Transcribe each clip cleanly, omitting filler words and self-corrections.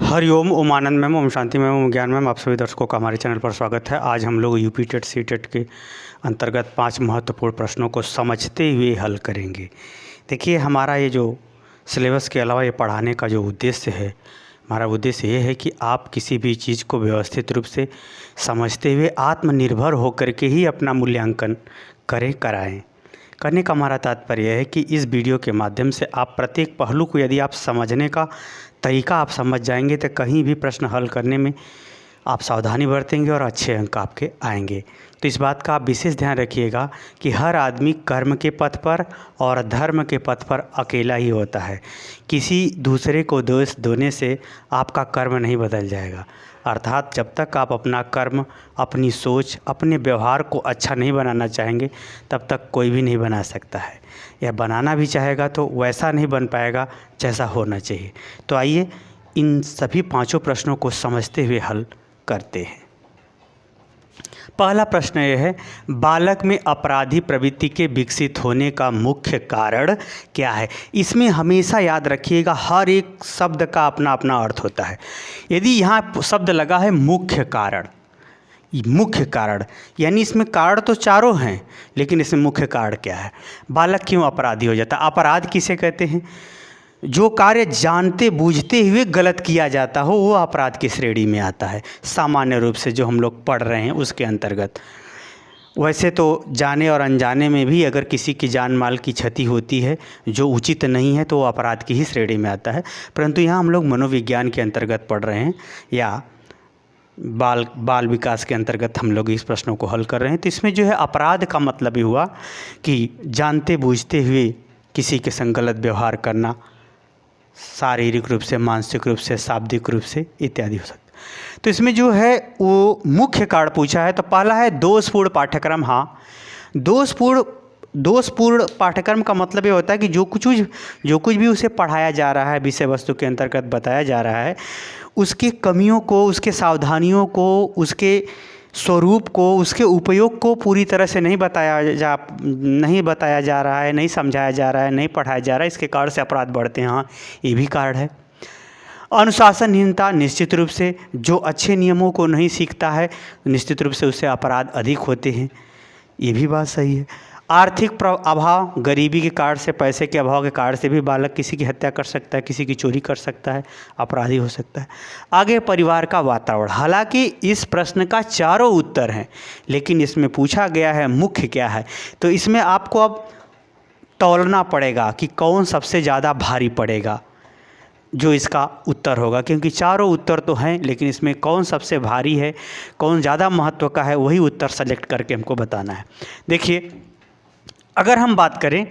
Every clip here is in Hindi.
हरिओम, ओम आनंद मैम, ओम शांति मैम, ओम ज्ञान मैम, आप सभी दर्शकों का हमारे चैनल पर स्वागत है। आज हम लोग यूपी टेट सी टेट के अंतर्गत 5 महत्वपूर्ण प्रश्नों को समझते हुए हल करेंगे। देखिए, हमारा ये जो सिलेबस के अलावा ये पढ़ाने का जो उद्देश्य है, हमारा उद्देश्य ये है कि आप किसी भी चीज़ को व्यवस्थित रूप से समझते हुए आत्मनिर्भर होकर के ही अपना मूल्यांकन कराएँ। करने का हमारा तात्पर्य है कि इस वीडियो के माध्यम से आप प्रत्येक पहलू को यदि आप समझने का तरीका आप समझ जाएंगे तो कहीं भी प्रश्न हल करने में आप सावधानी बरतेंगे और अच्छे अंक आपके आएंगे। तो इस बात का आप विशेष ध्यान रखिएगा कि हर आदमी कर्म के पथ पर और धर्म के पथ पर अकेला ही होता है। किसी दूसरे को दोष देने से आपका कर्म नहीं बदल जाएगा। अर्थात जब तक आप अपना कर्म, अपनी सोच, अपने व्यवहार को अच्छा नहीं बनाना चाहेंगे तब तक कोई भी नहीं बना सकता है, या बनाना भी चाहेगा तो वैसा नहीं बन पाएगा जैसा होना चाहिए। तो आइए इन सभी 5 प्रश्नों को समझते हुए हल करते हैं। पहला प्रश्न यह है, बालक में अपराधी प्रवृत्ति के विकसित होने का मुख्य कारण क्या है। इसमें हमेशा याद रखिएगा, हर एक शब्द का अपना अपना अर्थ होता है। यदि यहाँ शब्द लगा है मुख्य कारण, मुख्य कारण यानी इसमें कारण तो चारों हैं, लेकिन इसमें मुख्य कारण क्या है। बालक क्यों अपराधी हो जाता है। अपराध किसे कहते हैं? जो कार्य जानते बूझते हुए गलत किया जाता हो वो अपराध की श्रेणी में आता है। सामान्य रूप से जो हम लोग पढ़ रहे हैं उसके अंतर्गत। वैसे तो जाने और अनजाने में भी अगर किसी की जान माल की क्षति होती है जो उचित नहीं है तो वो अपराध की ही श्रेणी में आता है। परंतु यहाँ हम लोग मनोविज्ञान के अंतर्गत पढ़ रहे हैं या बाल विकास के अंतर्गत हम लोग इस प्रश्नों को हल कर रहे हैं। तो इसमें जो है अपराध का मतलब ही हुआ कि जानते बूझते हुए किसी के संग गलत व्यवहार करना, शारीरिक रूप से, मानसिक रूप से, शाब्दिक रूप से इत्यादि हो सकता है। तो इसमें जो है वो मुख्य कारण पूछा है। तो पहला है दोषपूर्ण पाठ्यक्रम। हाँ, दोषपूर्ण पाठ्यक्रम का मतलब ये होता है कि जो कुछ भी उसे पढ़ाया जा रहा है, विषय वस्तु के अंतर्गत बताया जा रहा है, उसकी कमियों को, उसके सावधानियों को, उसके स्वरूप को, उसके उपयोग को पूरी तरह से नहीं बताया जा रहा है, नहीं समझाया जा रहा है, नहीं पढ़ाया जा रहा है। इसके कारण से अपराध बढ़ते हैं। हाँ, ये भी कारण है। अनुशासनहीनता, निश्चित रूप से जो अच्छे नियमों को नहीं सीखता है निश्चित रूप से उससे अपराध अधिक होते हैं। ये भी बात सही है। आर्थिक अभाव, गरीबी के कारण से, पैसे के अभाव के कारण से भी बालक किसी की हत्या कर सकता है, किसी की चोरी कर सकता है, अपराधी हो सकता है। आगे परिवार का वातावरण। हालांकि इस प्रश्न का चारों उत्तर हैं, लेकिन इसमें पूछा गया है मुख्य क्या है। तो इसमें आपको अब तौलना पड़ेगा कि कौन सबसे ज़्यादा भारी पड़ेगा जो इसका उत्तर होगा, क्योंकि चारों उत्तर तो हैं, लेकिन इसमें कौन सबसे भारी है, कौन ज़्यादा महत्व का है, वही उत्तर सेलेक्ट करके हमको बताना है। देखिए, अगर हम बात करें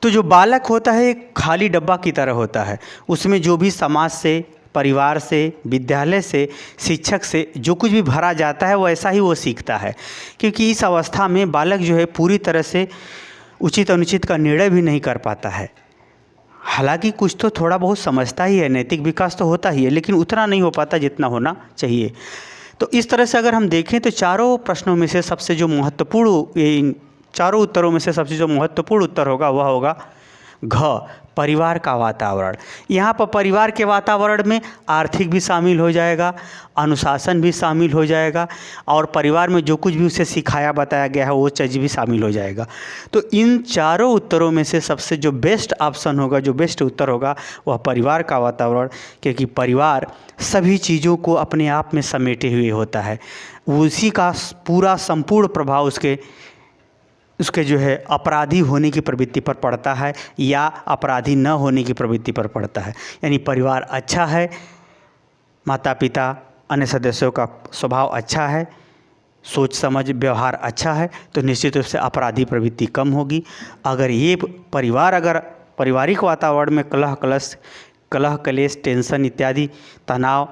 तो जो बालक होता है एक खाली डब्बा की तरह होता है। उसमें जो भी समाज से, परिवार से, विद्यालय से, शिक्षक से जो कुछ भी भरा जाता है वो ऐसा ही वो सीखता है। क्योंकि इस अवस्था में बालक जो है पूरी तरह से उचित अनुचित का निर्णय भी नहीं कर पाता है। हालांकि कुछ तो थोड़ा बहुत समझता ही है, नैतिक विकास तो होता ही है, लेकिन उतना नहीं हो पाता जितना होना चाहिए। तो इस तरह से अगर हम देखें तो चारों प्रश्नों में से सबसे जो महत्वपूर्ण, चारों उत्तरों में से सबसे जो महत्वपूर्ण उत्तर होगा वह होगा घ, परिवार का वातावरण। यहाँ पर परिवार के वातावरण में आर्थिक भी शामिल हो जाएगा, अनुशासन भी शामिल हो जाएगा, और परिवार में जो कुछ भी उसे सिखाया बताया गया है वो चीज़ भी शामिल हो जाएगा। तो इन चारों उत्तरों में से सबसे जो बेस्ट ऑप्शन होगा, जो बेस्ट उत्तर होगा वह परिवार का वातावरण, क्योंकि परिवार सभी चीज़ों को अपने आप में समेटे हुए होता है। उसी का पूरा संपूर्ण प्रभाव उसके जो है अपराधी होने की प्रवृत्ति पर पड़ता है या अपराधी न होने की प्रवृत्ति पर पड़ता है। यानी परिवार अच्छा है, माता पिता, अन्य सदस्यों का स्वभाव अच्छा है, सोच समझ व्यवहार अच्छा है, तो निश्चित रूप से अपराधी प्रवृत्ति कम होगी। अगर ये परिवार, अगर पारिवारिक वातावरण में कलह कलेश, टेंशन इत्यादि, तनाव,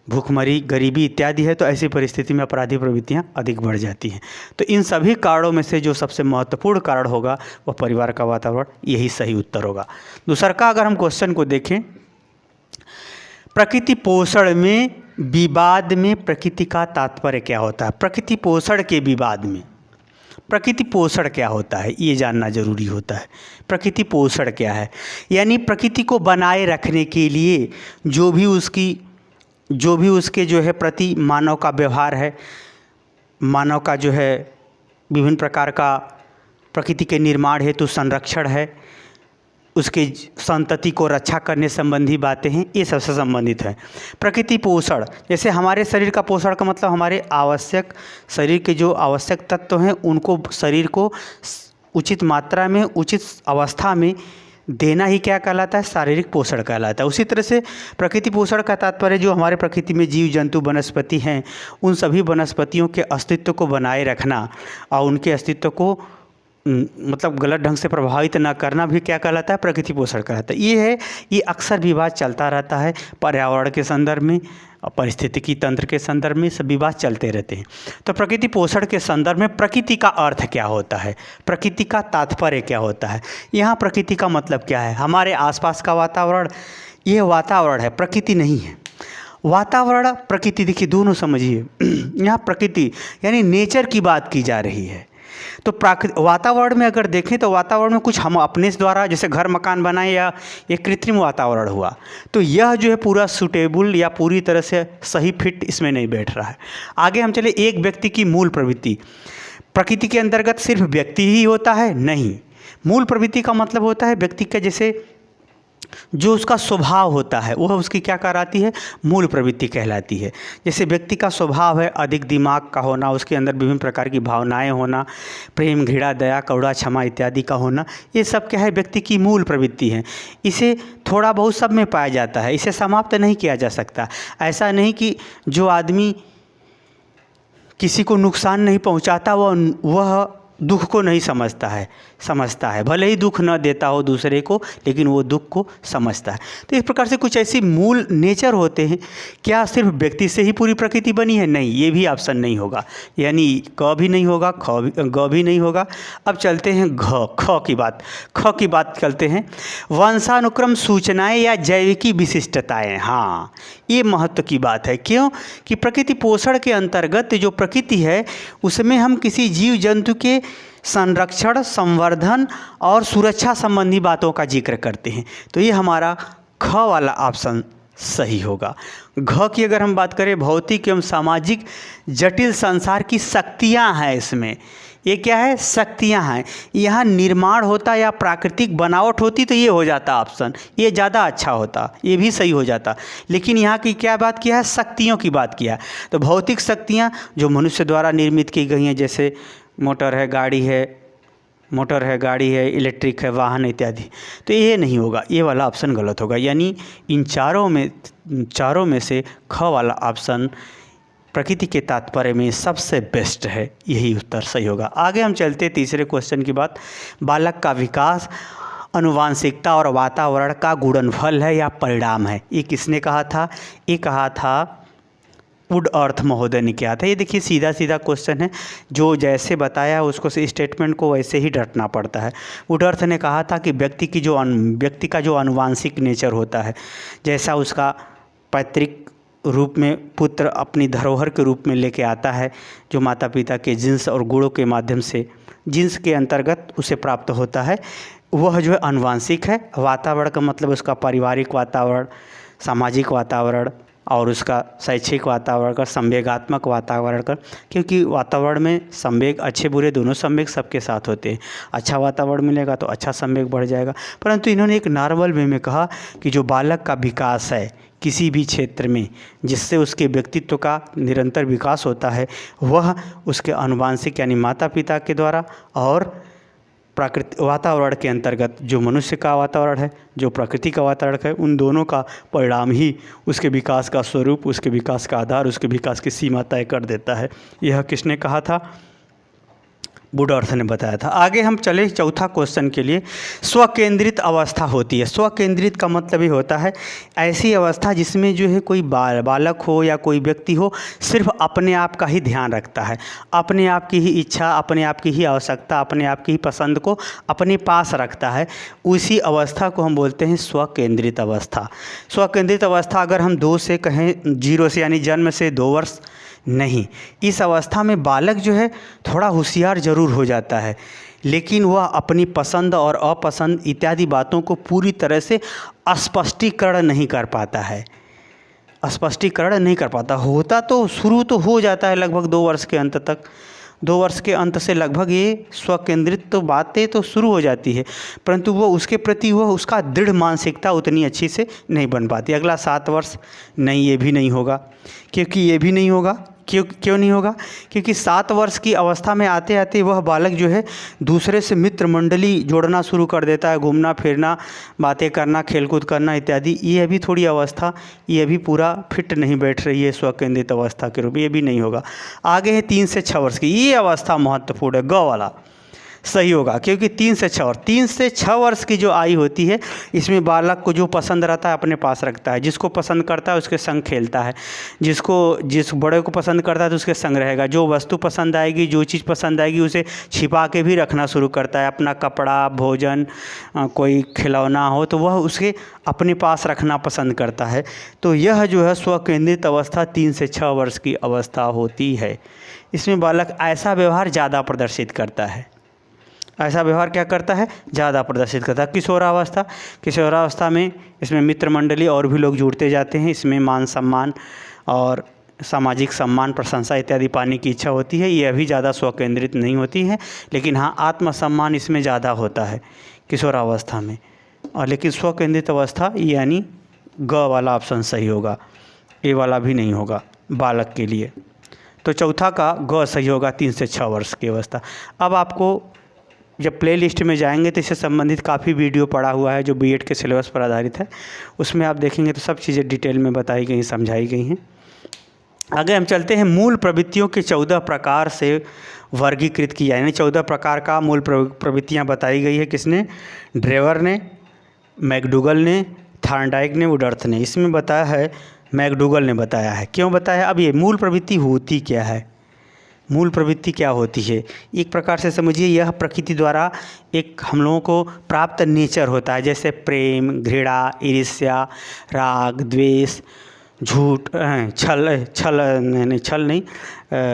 भूखमरी, गरीबी इत्यादि है, तो ऐसी परिस्थिति में अपराधी प्रवृत्तियाँ अधिक बढ़ जाती हैं। तो इन सभी कारणों में से जो सबसे महत्वपूर्ण कारण होगा वह परिवार का वातावरण, यही सही उत्तर होगा। दूसरा का अगर हम क्वेश्चन को देखें, प्रकृति पोषण में विवाद में प्रकृति का तात्पर्य क्या होता है। प्रकृति पोषण के विवाद में प्रकृति पोषण क्या होता है ये जानना जरूरी होता है। प्रकृति पोषण क्या है, यानी प्रकृति को बनाए रखने के लिए जो भी उसकी जो भी उसके जो है प्रति मानव का व्यवहार है, मानव का जो है विभिन्न प्रकार का प्रकृति के निर्माण हेतु संरक्षण है, उसके संतति को रक्षा करने संबंधी बातें हैं, ये सबसे संबंधित है। प्रकृति पोषण, जैसे हमारे शरीर का पोषण का मतलब हमारे आवश्यक शरीर के जो आवश्यक तत्व हैं उनको शरीर को उचित मात्रा में उचित अवस्था में देना ही क्या कहलाता है, शारीरिक पोषण कहलाता है। उसी तरह से प्रकृति पोषण का तात्पर्य जो हमारे प्रकृति में जीव जंतु वनस्पति हैं उन सभी वनस्पतियों के अस्तित्व को बनाए रखना और उनके अस्तित्व को मतलब गलत ढंग से प्रभावित न करना भी क्या कहलाता है, प्रकृति पोषण कहलाता है। ये अक्सर विवाद चलता रहता है पर्यावरण के संदर्भ में, पारिस्थितिकी तंत्र के संदर्भ में सब विवाद चलते रहते हैं। तो प्रकृति पोषण के संदर्भ में प्रकृति का अर्थ क्या होता है, प्रकृति का तात्पर्य क्या होता है। यहाँ प्रकृति का मतलब क्या है, हमारे आसपास का वातावरण, ये वातावरण है, प्रकृति नहीं है। वातावरण प्रकृति देखिए दोनों समझिए। यहाँ प्रकृति यानी नेचर की बात की जा रही है। तो वातावरण में अगर देखें तो वातावरण में कुछ हम अपने द्वारा जैसे घर मकान बनाए या एक कृत्रिम वातावरण हुआ, तो यह जो है पूरा सूटेबल या पूरी तरह से सही फिट इसमें नहीं बैठ रहा है। आगे हम चले, एक व्यक्ति की मूल प्रवृत्ति, प्रकृति के अंतर्गत सिर्फ व्यक्ति ही होता है, नहीं। मूल प्रवृत्ति का मतलब होता है व्यक्ति का जैसे जो उसका स्वभाव होता है वह उसकी क्या कहलाती है, मूल प्रवृत्ति कहलाती है। जैसे व्यक्ति का स्वभाव है अधिक दिमाग का होना, उसके अंदर विभिन्न प्रकार की भावनाएं होना, प्रेम, घृणा, दया, करुणा, क्षमा इत्यादि का होना, ये सब क्या है, व्यक्ति की मूल प्रवृत्ति है। इसे थोड़ा बहुत सब में पाया जाता है, इसे समाप्त नहीं किया जा सकता। ऐसा नहीं कि जो आदमी किसी को नुकसान नहीं पहुंचाता वह दुख को नहीं समझता है, भले ही दुख न देता हो दूसरे को, लेकिन वो दुख को समझता है। तो इस प्रकार से कुछ ऐसी मूल नेचर होते हैं। क्या सिर्फ व्यक्ति से ही पूरी प्रकृति बनी है, नहीं, ये भी ऑप्शन नहीं होगा, यानी क भी नहीं होगा, ग भी नहीं होगा। अब चलते हैं ख की बात करते हैं। वंशानुक्रम सूचनाएं या जैविकी विशिष्टताएं, हाँ ये महत्व की बात है। क्यों कि प्रकृति पोषण के अंतर्गत जो प्रकृति है उसमें हम किसी जीव जंतु के संरक्षण, संवर्धन और सुरक्षा संबंधी बातों का जिक्र करते हैं। तो ये हमारा ख वाला ऑप्शन सही होगा। घ की अगर हम बात करें, भौतिक एवं सामाजिक जटिल संसार की शक्तियाँ हैं इसमें। ये क्या है, शक्तियाँ हैं। यहाँ निर्माण होता या प्राकृतिक बनावट होती तो ये हो जाता ऑप्शन, ये ज़्यादा अच्छा होता, ये भी सही हो जाता। लेकिन यहाँ की क्या बात किया है, शक्तियों की बात किया है। तो भौतिक शक्तियाँ जो मनुष्य द्वारा निर्मित की गई हैं, जैसे मोटर है, गाड़ी है, इलेक्ट्रिक है, वाहन इत्यादि, तो ये नहीं होगा, ये वाला ऑप्शन गलत होगा। यानी इन चारों में से ख वाला ऑप्शन प्रकृति के तात्पर्य में सबसे बेस्ट है, यही उत्तर सही होगा। आगे हम चलते तीसरे क्वेश्चन की बात। बालक का विकास आनुवांशिकता और वातावरण का गुणनफल है या परिणाम है, ये किसने कहा था, ये कहा था वुडवर्थ महोदय ने किया था। ये देखिए सीधा क्वेश्चन है, जो जैसे बताया उसको से स्टेटमेंट को वैसे ही रटना पड़ता है। वुडवर्थ ने कहा था कि व्यक्ति का जो आनुवांशिक नेचर होता है, जैसा उसका पैतृक रूप में पुत्र अपनी धरोहर के रूप में लेके आता है, जो माता पिता के जिन्स और गुणों के माध्यम से जिन्स के अंतर्गत उसे प्राप्त होता है, वह जो है आनुवांशिक है। वातावरण का मतलब उसका पारिवारिक वातावरण, सामाजिक वातावरण और उसका शैक्षिक वातावरण का, संवेगात्मक वातावरण का, क्योंकि वातावरण में संवेग अच्छे बुरे दोनों संवेग सबके साथ होते हैं। अच्छा वातावरण मिलेगा तो अच्छा संवेग बढ़ जाएगा। परंतु इन्होंने एक नॉर्मल वे में कहा कि जो बालक का विकास है किसी भी क्षेत्र में, जिससे उसके व्यक्तित्व का निरंतर विकास होता है, वह उसके आनुवांशिक यानी माता पिता के द्वारा और प्राकृतिक वातावरण के अंतर्गत जो मनुष्य का वातावरण है, जो प्रकृति का वातावरण है, उन दोनों का परिणाम ही उसके विकास का स्वरूप, उसके विकास का आधार, उसके विकास की सीमा तय कर देता है। यह किसने कहा था, वुडवर्थ ने बताया था। आगे हम चले चौथा क्वेश्चन के लिए। स्वकेंद्रित अवस्था होती है। स्वकेंद्रित का मतलब ये होता है ऐसी अवस्था जिसमें जो है कोई बालक हो या कोई व्यक्ति हो सिर्फ अपने आप का ही ध्यान रखता है, अपने आप की ही इच्छा, अपने आप की ही आवश्यकता, अपने आप की ही पसंद को अपने पास रखता है, उसी अवस्था को हम बोलते हैं स्वकेंद्रित अवस्था। स्वकेंद्रित अवस्था अगर हम 2 से कहें, 0 से यानी जन्म से 2 वर्ष नहीं, इस अवस्था में बालक जो है थोड़ा होशियार जरूर हो जाता है, लेकिन वह अपनी पसंद और अपसंद इत्यादि बातों को पूरी तरह से स्पष्टीकरण नहीं कर पाता है। स्पष्टीकरण नहीं कर पाता। होता तो शुरू तो हो जाता है लगभग 2 वर्ष के अंत तक, 2 वर्ष के अंत से लगभग ये स्वकेंद्रित तो बातें तो शुरू हो जाती है, परंतु वो उसके प्रति वह उसका दृढ़ मानसिकता उतनी अच्छी से नहीं बन पाती। अगला 7 वर्ष नहीं, ये भी नहीं होगा। क्योंकि ये भी नहीं होगा, क्यों नहीं होगा? क्योंकि 7 वर्ष की अवस्था में आते आते वह बालक जो है दूसरे से मित्र मंडली जोड़ना शुरू कर देता है, घूमना फिरना, बातें करना, खेलकूद करना इत्यादि। ये अभी थोड़ी अवस्था, ये अभी पूरा फिट नहीं बैठ रही है स्वकेंद्रित अवस्था के रूप में, ये भी नहीं होगा। आगे है 3 से 6 वर्ष की, ये अवस्था महत्वपूर्ण है, ग वाला सही होगा। क्योंकि 3 से 6 वर्ष, 3 से 6 वर्ष की जो आयु होती है, इसमें बालक को जो पसंद रहता है अपने पास रखता है, जिसको पसंद करता है उसके संग खेलता है, जिस बड़े को पसंद करता है तो उसके संग रहेगा, जो वस्तु पसंद आएगी, जो चीज़ पसंद आएगी उसे छिपा के भी रखना शुरू करता है। अपना कपड़ा, भोजन, कोई खिलौना हो तो वह उसके अपने पास रखना पसंद करता है। तो यह जो है स्वकेंद्रित अवस्था 3 से 6 वर्ष की अवस्था होती है। इसमें बालक ऐसा व्यवहार ज़्यादा प्रदर्शित करता है। ऐसा व्यवहार क्या करता है? ज़्यादा प्रदर्शित करता है। किशोरावस्था, किशोरावस्था में इसमें मित्र मंडली और भी लोग जुड़ते जाते हैं। इसमें मान सम्मान और सामाजिक सम्मान, प्रशंसा इत्यादि पाने की इच्छा होती है। ये अभी ज़्यादा स्वकेंद्रित नहीं होती है, लेकिन हाँ आत्मसम्मान इसमें ज़्यादा होता है किशोरावस्था में। और लेकिन स्वकेंद्रित अवस्था यानी ग वाला ऑप्शन सही होगा, ए वाला भी नहीं होगा बालक के लिए। तो चौथा का ग सही होगा, 3 से 6 वर्ष की अवस्था। अब आपको जब प्ले लिस्ट में जाएंगे तो इससे संबंधित काफ़ी वीडियो पड़ा हुआ है जो बीएड के सिलेबस पर आधारित है, उसमें आप देखेंगे तो सब चीज़ें डिटेल में बताई गई, समझाई गई हैं। आगे हम चलते हैं, मूल प्रवृत्तियों के 14 प्रकार से वर्गीकृत किया, यानी 14 प्रकार का मूल प्रवृत्तियाँ बताई गई है। किसने? ड्रेवर ने, मैकडूगल ने, थॉर्नडाइक ने, वुडर्थ ने। इसमें बताया है, मैकडूगल ने बताया है। क्यों बताया? अब ये मूल प्रवृत्ति होती क्या है, मूल प्रवृत्ति क्या होती है? एक प्रकार से समझिए, यह प्रकृति द्वारा एक हम लोगों को प्राप्त नेचर होता है, जैसे प्रेम, घृणा, ईर्ष्या, राग, द्वेष, झूठ, छल नहीं,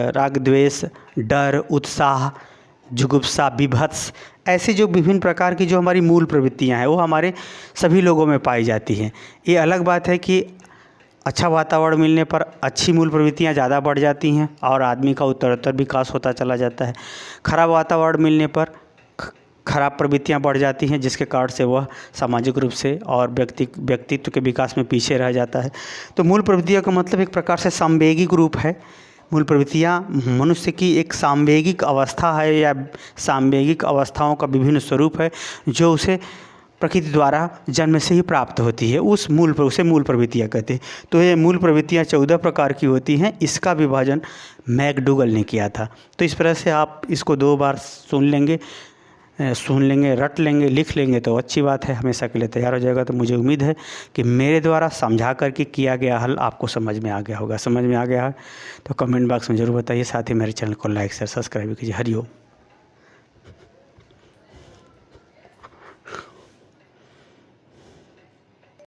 राग, द्वेष, डर, उत्साह, जुगुप्सा, विभत्स, ऐसे जो विभिन्न प्रकार की जो हमारी मूल प्रवृत्तियां हैं वो हमारे सभी लोगों में पाई जाती हैं। ये अलग बात है कि अच्छा वातावरण मिलने पर अच्छी मूल प्रवृत्तियाँ ज़्यादा बढ़ जाती हैं और आदमी का उत्तरोत्तर विकास होता चला जाता है। खराब वातावरण मिलने पर खराब प्रवृत्तियाँ बढ़ जाती हैं, जिसके कारण से वह सामाजिक रूप से और व्यक्तित्व के विकास में पीछे रह जाता है। तो मूल प्रवृत्तियों का मतलब एक प्रकार से सांवेगिक रूप है। मूल प्रवृत्तियाँ मनुष्य की एक सांवेगिक अवस्था है या सांवेगिक अवस्थाओं का विभिन्न स्वरूप है जो उसे प्रकृति द्वारा जन्म से ही प्राप्त होती है। उसे मूल प्रवृत्तियाँ कहते हैं। तो ये मूल प्रवृत्तियाँ 14 प्रकार की होती हैं। इसका विभाजन मैकडूगल ने किया था। तो इस तरह से आप इसको 2 बार सुन लेंगे, रट लेंगे, लिख लेंगे तो अच्छी बात है, हमेशा के लिए तैयार हो जाएगा। तो मुझे उम्मीद है कि मेरे द्वारा समझा करके किया गया हल आपको समझ में आ गया होगा। समझ में आ गया है तो कमेंट बॉक्स में ज़रूर बताइए। साथ ही मेरे चैनल को लाइक शेयर सब्सक्राइब कीजिए। हरिओम।